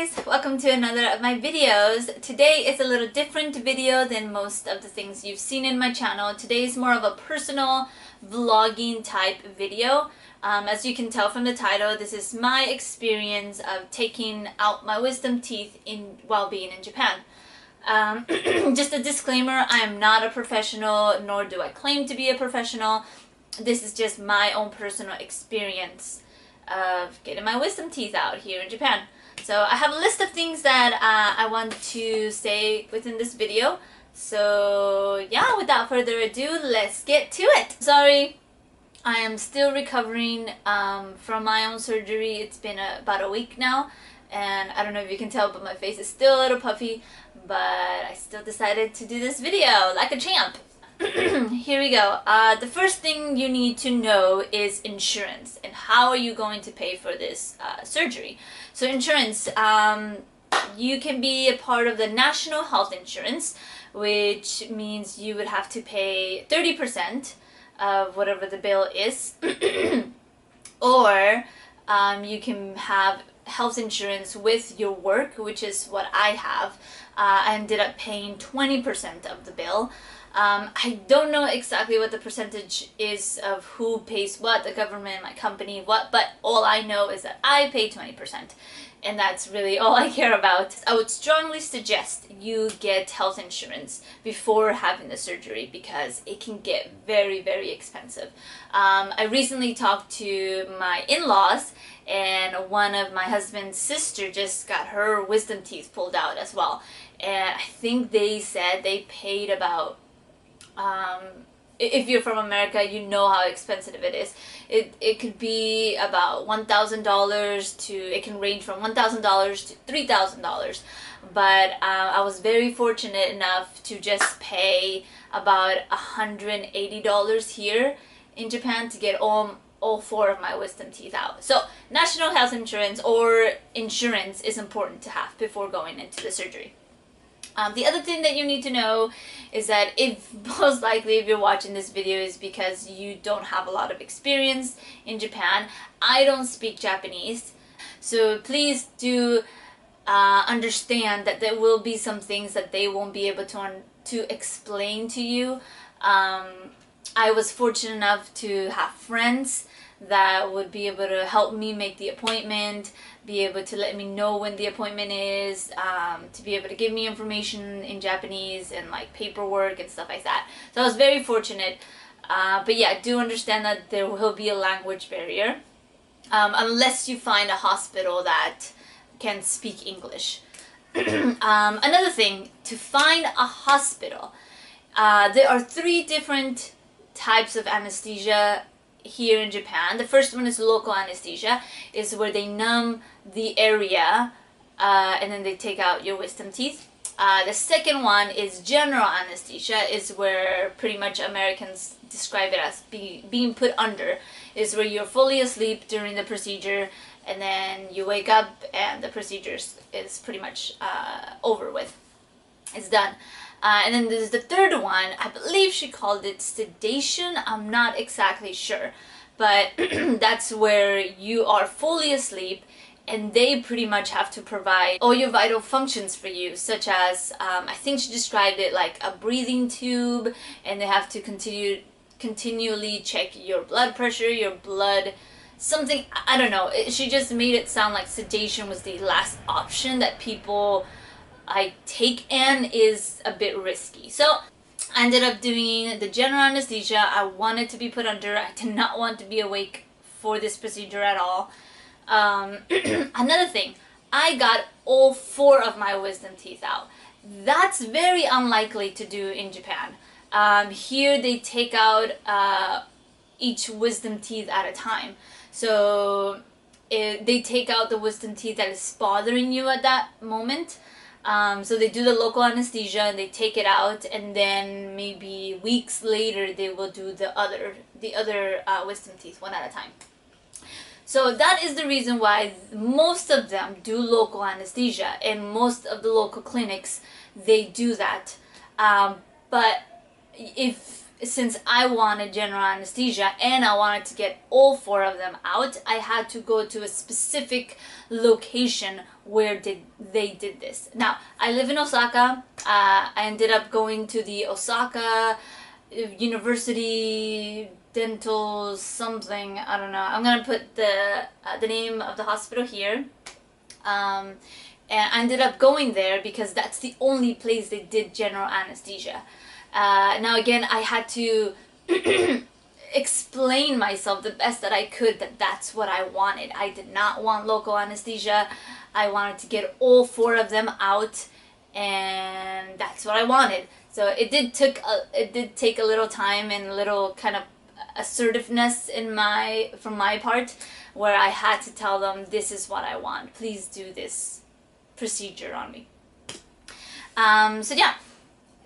guys! Welcome to another of my videos. Today is a little different video than most of the things you've seen in my channel. Today is more of a personal vlogging type video. As you can tell from the title, this is my experience of taking out my wisdom teeth while being in Japan. Just a disclaimer, I am not a professional, nor do I claim to be a professional. This is just my own personal experience of getting my wisdom teeth out here in Japan. So I have a list of things that I want to say within this video. So yeah, without further ado, let's get to it. Sorry, I am still recovering from my own surgery. It's been about a week now, and I don't know if you can tell, but my face is still a little puffy, but I still decided to do this video like a champ. Here we go. The first thing you need to know is insurance and how are you going to pay for this surgery. So insurance, you can be a part of the national health insurance, which means you would have to pay 30% of whatever the bill is, or you can have health insurance with your work, which is what I have. I ended up paying 20% of the bill. I don't know exactly what the percentage is of who pays what, the government, my company, what, but all I know is that I pay 20%, and that's really all I care about. I would strongly suggest you get health insurance before having the surgery because it can get very, very expensive. I recently talked to my in-laws, and one of my husband's sister just got her wisdom teeth pulled out as well, and I think they said they paid about if you're from America, you know how expensive it is. It could be about $1,000 to, it can range from $1,000 to $3,000. But I was very fortunate enough to just pay about $180 here in Japan to get all four of my wisdom teeth out. So national health insurance or insurance is important to have before going into the surgery. The other thing that you need to know is that most likely if you're watching this video is because you don't have a lot of experience in Japan. I don't speak Japanese, so please do understand that there will be some things that they won't be able to explain to you. I was fortunate enough to have friends that would be able to help me make the appointment, be able to let me know when the appointment is, to be able to give me information in Japanese and like paperwork and stuff like that. So I was very fortunate, but yeah, do understand that there will be a language barrier unless you find a hospital that can speak English. Another thing, to find a hospital, there are 3 different types of anesthesia here in Japan. The first one is local anesthesia, is where they numb the area and then they take out your wisdom teeth. The second one is general anesthesia, is where pretty much Americans describe it as being put under, is where you're fully asleep during the procedure and then you wake up and the procedure is pretty much over with. It's done. And then there's the third one. I believe she called it sedation. I'm not exactly sure. But that's where you are fully asleep and they pretty much have to provide all your vital functions for you, such as, I think she described it like a breathing tube, and they have to continually check your blood pressure, your blood, something, I don't know. She just made it sound like sedation was the last option that people I take and is a bit risky. So I ended up doing the general anesthesia. I wanted to be put under. I did not want to be awake for this procedure at all. Another thing, I got all 4 of my wisdom teeth out. That's very unlikely to do in Japan. Here they take out each wisdom teeth at a time. So they take out the wisdom teeth that is bothering you at that moment. So they do the local anesthesia and they take it out, and then maybe weeks later they will do the other wisdom teeth one at a time. So that is the reason why most of them do local anesthesia, and most of the local clinics they do that. But if since I wanted general anesthesia and I wanted to get all 4 of them out, I had to go to a specific location where they did this. Now, I live in Osaka. I ended up going to the Osaka University Dental something, I don't know. I'm gonna put the name of the hospital here. And I ended up going there because that's the only place they did general anesthesia. Now again, I had to explain myself the best that I could that that's what I wanted. I did not want local anesthesia. I wanted to get all 4 of them out, and that's what I wanted. So it did take a little time and a little kind of assertiveness from my part, where I had to tell them, this is what I want. Please do this procedure on me. So yeah.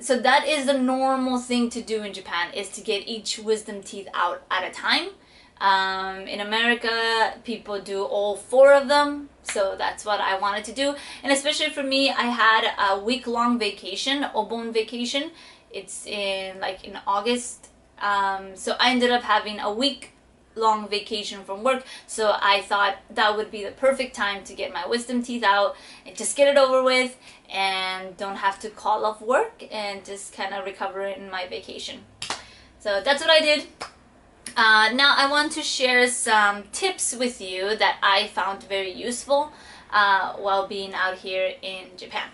So that is the normal thing to do in Japan, is to get each wisdom teeth out at a time. In America, people do all 4 of them, so that's what I wanted to do. And especially for me, I had a week-long vacation, Obon vacation. It's in August. So I ended up having a week-long vacation from work, so I thought that would be the perfect time to get my wisdom teeth out and just get it over with and don't have to call off work and just kind of recover in my vacation. So that's what I did. Now I want to share some tips with you that I found very useful while being out here in Japan.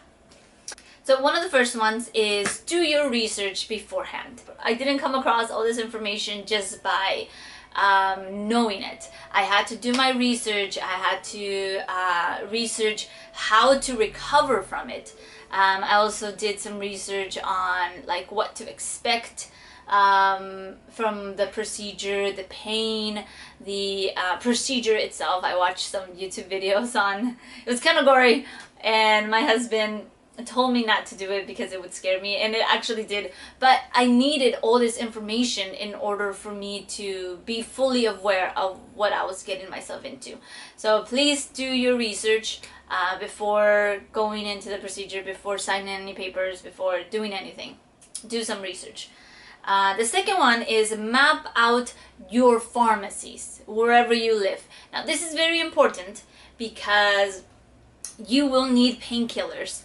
So one of the first ones is do your research beforehand. I didn't come across all this information just by knowing it. I had to do my research. I had to research how to recover from it. I also did some research on what to expect from the procedure, the pain, the procedure itself. I watched some YouTube videos on, it was kind of gory, and my husband told me not to do it because it would scare me, and it actually did. But I needed all this information in order for me to be fully aware of what I was getting myself into. So please do your research before going into the procedure, before signing any papers, before doing anything. Do some research. The second one is map out your pharmacies wherever you live. Now this is very important because you will need painkillers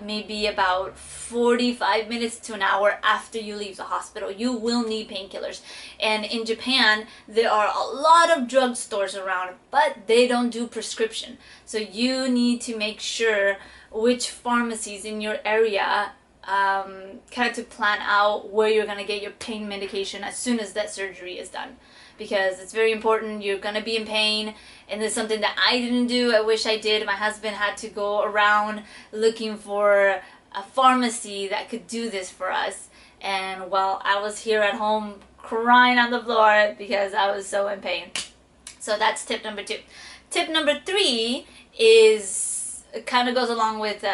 maybe about 45 minutes to an hour after you leave the hospital. You will need painkillers. And in Japan, there are a lot of drugstores around, but they don't do prescription. So you need to make sure which pharmacies in your area, kind of to plan out where you're going to get your pain medication as soon as that surgery is done. Because it's very important. You're going to be in pain, and it's something that I didn't do. I wish I did. My husband had to go around looking for a pharmacy that could do this for us, and while I was here at home crying on the floor because I was so in pain. So that's tip number 2. Tip number 3 is, it kind of goes along with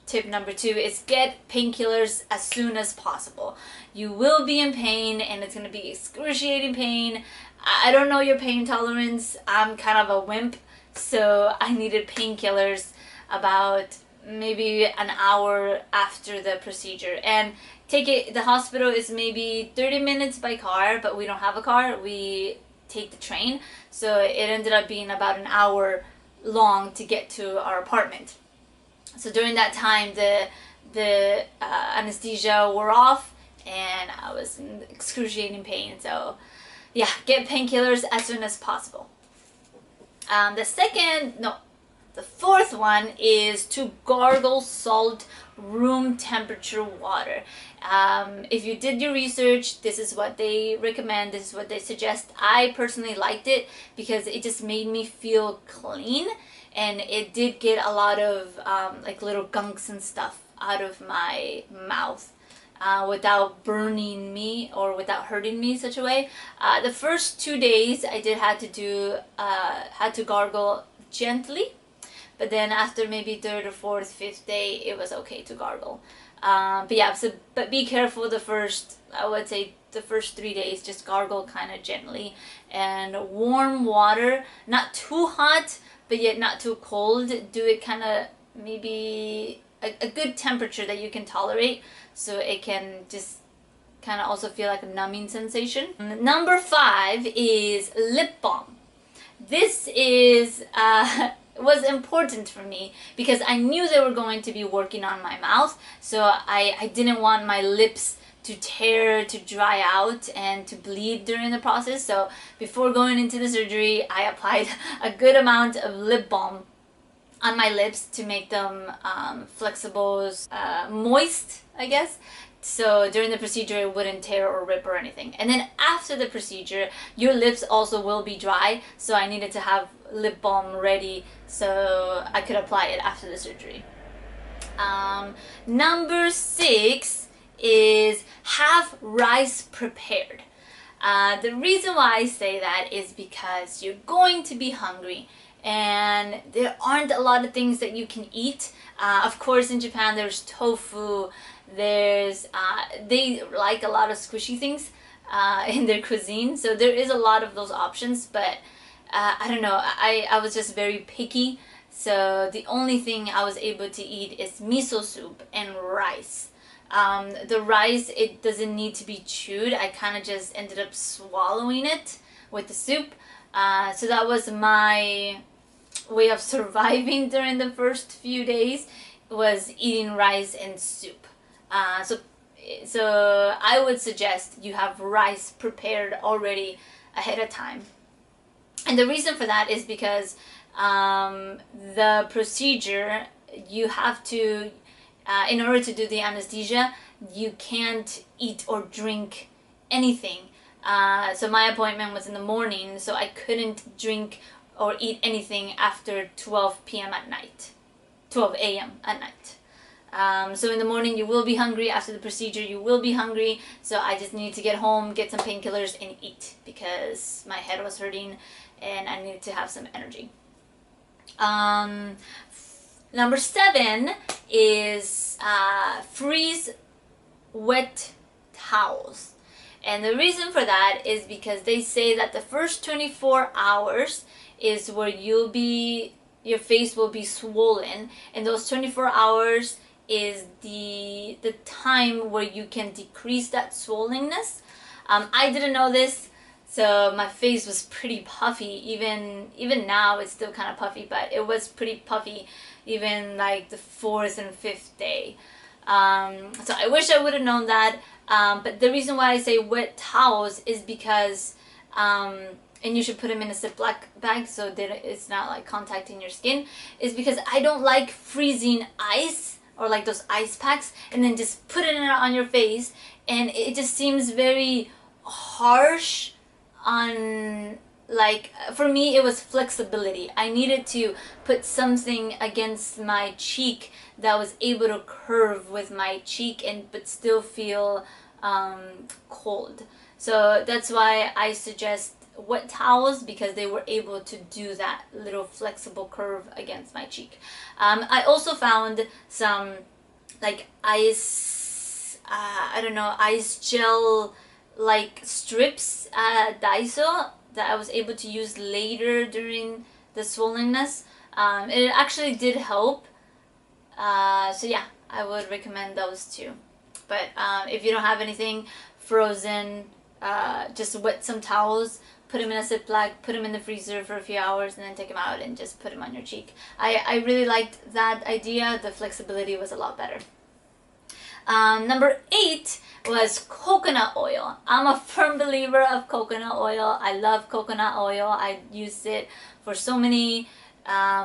tip number 2, is get painkillers as soon as possible. You will be in pain, and it's going to be excruciating pain. I don't know your pain tolerance. I'm kind of a wimp, so I needed painkillers about maybe an hour after the procedure. And the hospital is maybe 30 minutes by car, but we don't have a car. We take the train, so it ended up being about an hour long to get to our apartment. So during that time, the anesthesia wore off, and I was in excruciating pain. So yeah, get painkillers as soon as possible. The fourth one is to gargle salt room temperature water. If you did your research, this is what they recommend, this is what they suggest. I personally liked it because it just made me feel clean, and it did get a lot of little gunks and stuff out of my mouth without burning me or without hurting me in such a way. The first 2 days I did had to gargle gently, but then after maybe 3rd or 4th, 5th day, it was okay to gargle. But be careful I would say the first 3 days, just gargle kind of gently. And warm water, not too hot, but yet not too cold. Do it kind of maybe a good temperature that you can tolerate, so it can just kind of also feel like a numbing sensation. Number 5 is lip balm. This is was important for me because I knew they were going to be working on my mouth, so I didn't want my lips to tear, to dry out, and to bleed during the process. So before going into the surgery, I applied a good amount of lip balm on my lips to make them flexible, moist, I guess. So during the procedure it wouldn't tear or rip or anything. And then after the procedure, your lips also will be dry, so I needed to have lip balm ready so I could apply it after the surgery. Number 6 is have rice prepared. The reason why I say that is because you're going to be hungry and there aren't a lot of things that you can eat. Of course, in Japan there's tofu, there's they like a lot of squishy things in their cuisine, so there is a lot of those options, but I don't know, I was just very picky, so the only thing I was able to eat is miso soup and rice. The rice, it doesn't need to be chewed. I kind of just ended up swallowing it with the soup. So that was my way of surviving during the first few days, was eating rice and soup. So I would suggest you have rice prepared already ahead of time. And the reason for that is because the procedure, you have to, in order to do the anesthesia, you can't eat or drink anything. So my appointment was in the morning, so I couldn't drink or eat anything after 12 p.m. at night, 12 a.m. at night. So in the morning you will be hungry, after the procedure you will be hungry, so I just needed to get home, get some painkillers and eat because my head was hurting and I needed to have some energy. Number 7 is freeze wet towels. And the reason for that is because they say that the first 24 hours is where your face will be swollen, and those 24 hours is the time where you can decrease that swollenness. I didn't know this, so my face was pretty puffy. Even now it's still kind of puffy, but it was pretty puffy even like the 4th and 5th day. So I wish I would have known that. But the reason why I say wet towels is because, and you should put them in a Ziploc bag so that it's not like contacting your skin, is because I don't like freezing ice or like those ice packs and then just put it on your face, and it just seems very harsh on, like, for me it was flexibility. I needed to put something against my cheek that was able to curve with my cheek and but still feel cold. So that's why I suggest wet towels, because they were able to do that little flexible curve against my cheek. I also found some like ice, I don't know, ice gel like strips at Daiso that I was able to use later during the swollenness. It actually did help. So yeah, I would recommend those too. But if you don't have anything frozen, just wet some towels, put them in a Ziploc, put them in the freezer for a few hours, and then take them out and just put them on your cheek. I really liked that idea. The flexibility was a lot better. Number 8 was coconut oil. I'm a firm believer of coconut oil. I love coconut oil. I use it for so many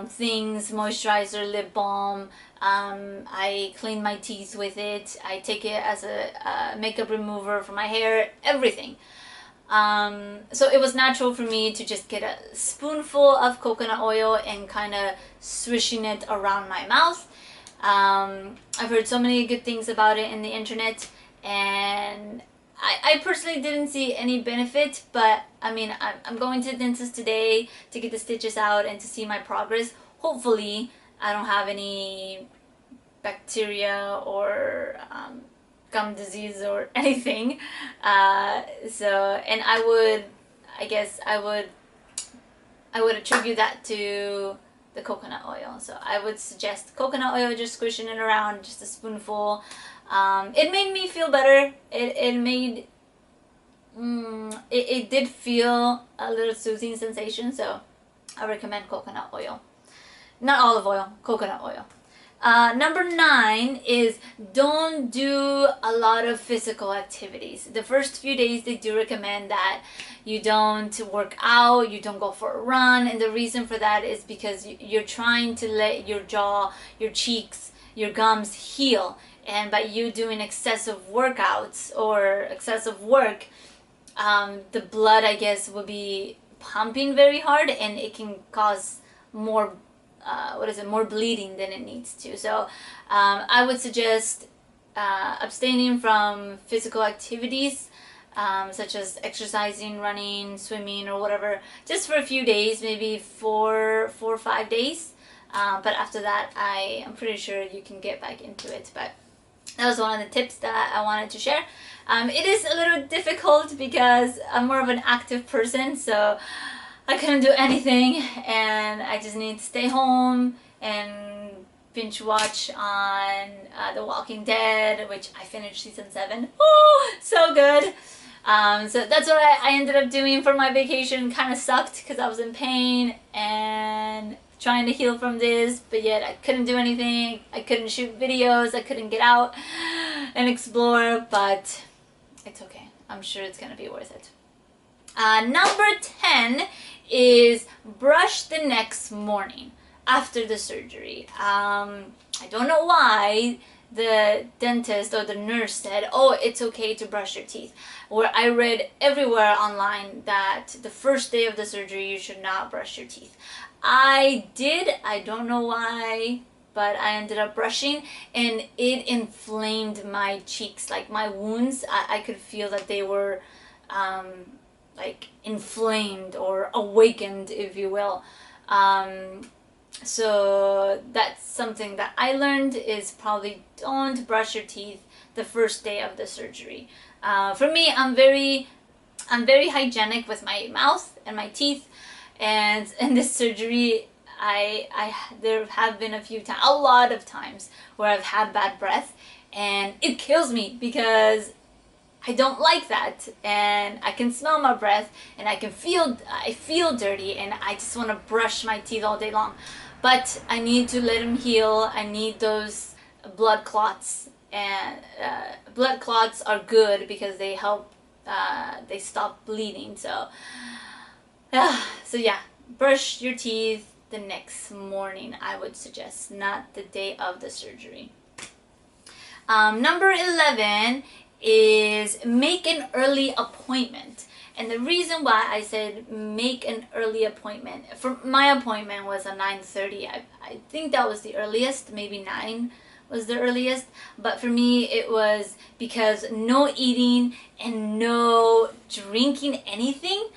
things, moisturizer, lip balm. I clean my teeth with it. I take it as a makeup remover for my hair, everything. So it was natural for me to just get a spoonful of coconut oil and kind of swishing it around my mouth. I've heard so many good things about it in the internet, and I personally didn't see any benefit, but I mean, I'm going to the dentist today to get the stitches out and to see my progress. Hopefully I don't have any bacteria or gum disease or anything. And I guess I would attribute that to the coconut oil. So I would suggest coconut oil, just squishing it around, just a spoonful. It made me feel better. It did feel a little soothing sensation, so I recommend coconut oil. Not olive oil, coconut oil. Number 9 is don't do a lot of physical activities. The first few days they do recommend that you don't work out, you don't go for a run, and the reason for that is because you're trying to let your jaw, your cheeks, your gums heal, and by you doing excessive workouts or excessive work, the blood, I guess, will be pumping very hard, and it can cause more more bleeding than it needs to. So I would suggest abstaining from physical activities such as exercising, running, swimming, or whatever, just for a few days, maybe four or 5 days. But after that, I am pretty sure you can get back into it. But that was one of the tips that I wanted to share. It is a little difficult because I'm more of an active person, so I couldn't do anything, and I just need to stay home and binge watch on The Walking Dead, which I finished season 7. Oh, so good. So that's what I ended up doing for my vacation. Kind of sucked because I was in pain and trying to heal from this, but yet I couldn't do anything. I couldn't shoot videos. I couldn't get out and explore, but it's okay. I'm sure it's gonna be worth it. Number 10 is brush the next morning after the surgery. I don't know why the dentist or the nurse said, oh, it's okay to brush your teeth. Where I read everywhere online that the first day of the surgery you should not brush your teeth. I did, I don't know why, but I ended up brushing, and it inflamed my cheeks, like my wounds. I could feel that they were like inflamed or awakened, if you will. So that's something that I learned, is probably don't brush your teeth the first day of the surgery. For me, I'm very hygienic with my mouth and my teeth, and in this surgery there have been a lot of times where I've had bad breath, and it kills me because I don't like that, and I can smell my breath, and I feel dirty, and I just want to brush my teeth all day long. But I need to let them heal. I need those blood clots, and blood clots are good because they help, they stop bleeding. So yeah, brush your teeth the next morning, I would suggest, not the day of the surgery. Number 11 is make an early appointment. And the reason why I said make an early appointment, for my appointment was at 9:30. I think that was the earliest, maybe 9 was the earliest, but for me it was because no eating and no drinking anything.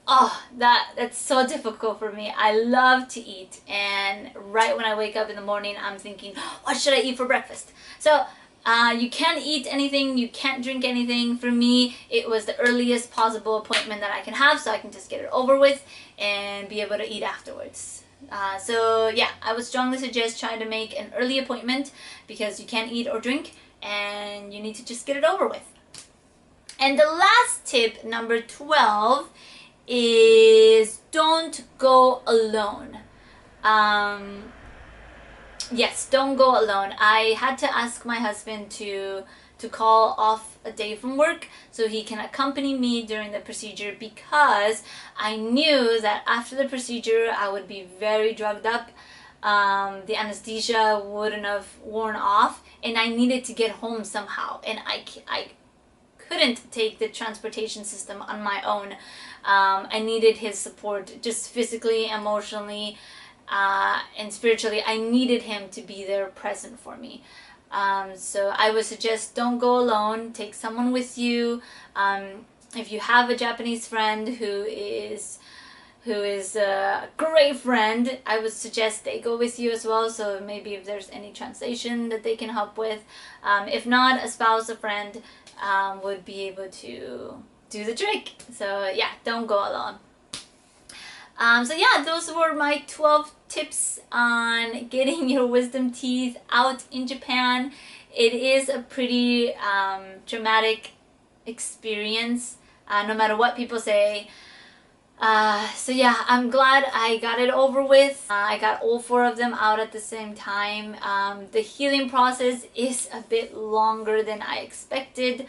Oh, that's so difficult for me. I love to eat, and right when I wake up in the morning, I'm thinking, what should I eat for breakfast? So you can't eat anything, you can't drink anything. For me, it was the earliest possible appointment that I can have, so I can just get it over with and be able to eat afterwards. So yeah, I would strongly suggest trying to make an early appointment because you can't eat or drink and you need to just get it over with. And the last tip, number 12, is don't go alone. Yes, don't go alone. I had to ask my husband to call off a day from work so he can accompany me during the procedure, because I knew that after the procedure I would be very drugged up. The anesthesia wouldn't have worn off, and I needed to get home somehow, and I couldn't take the transportation system on my own. I needed his support, just physically, emotionally, and spiritually. I needed him to be there present for me. So I would suggest don't go alone. Take someone with you. If you have a Japanese friend who is a great friend, I would suggest they go with you as well. So maybe if there's any translation that they can help with. If not, a spouse, a friend would be able to do the trick. So yeah, don't go alone. So yeah, those were my 12 tips on getting your wisdom teeth out in Japan. It is a pretty dramatic experience, no matter what people say. So yeah, I'm glad I got it over with. I got all 4 of them out at the same time. The healing process is a bit longer than I expected,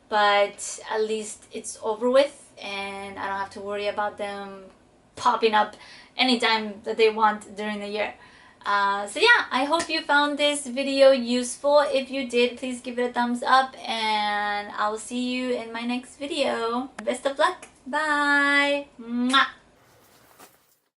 but at least it's over with and I don't have to worry about them popping up anytime that they want during the year. So yeah, I hope you found this video useful. If you did, please give it a thumbs up and I'll see you in my next video. Best of luck. Bye. Mwah.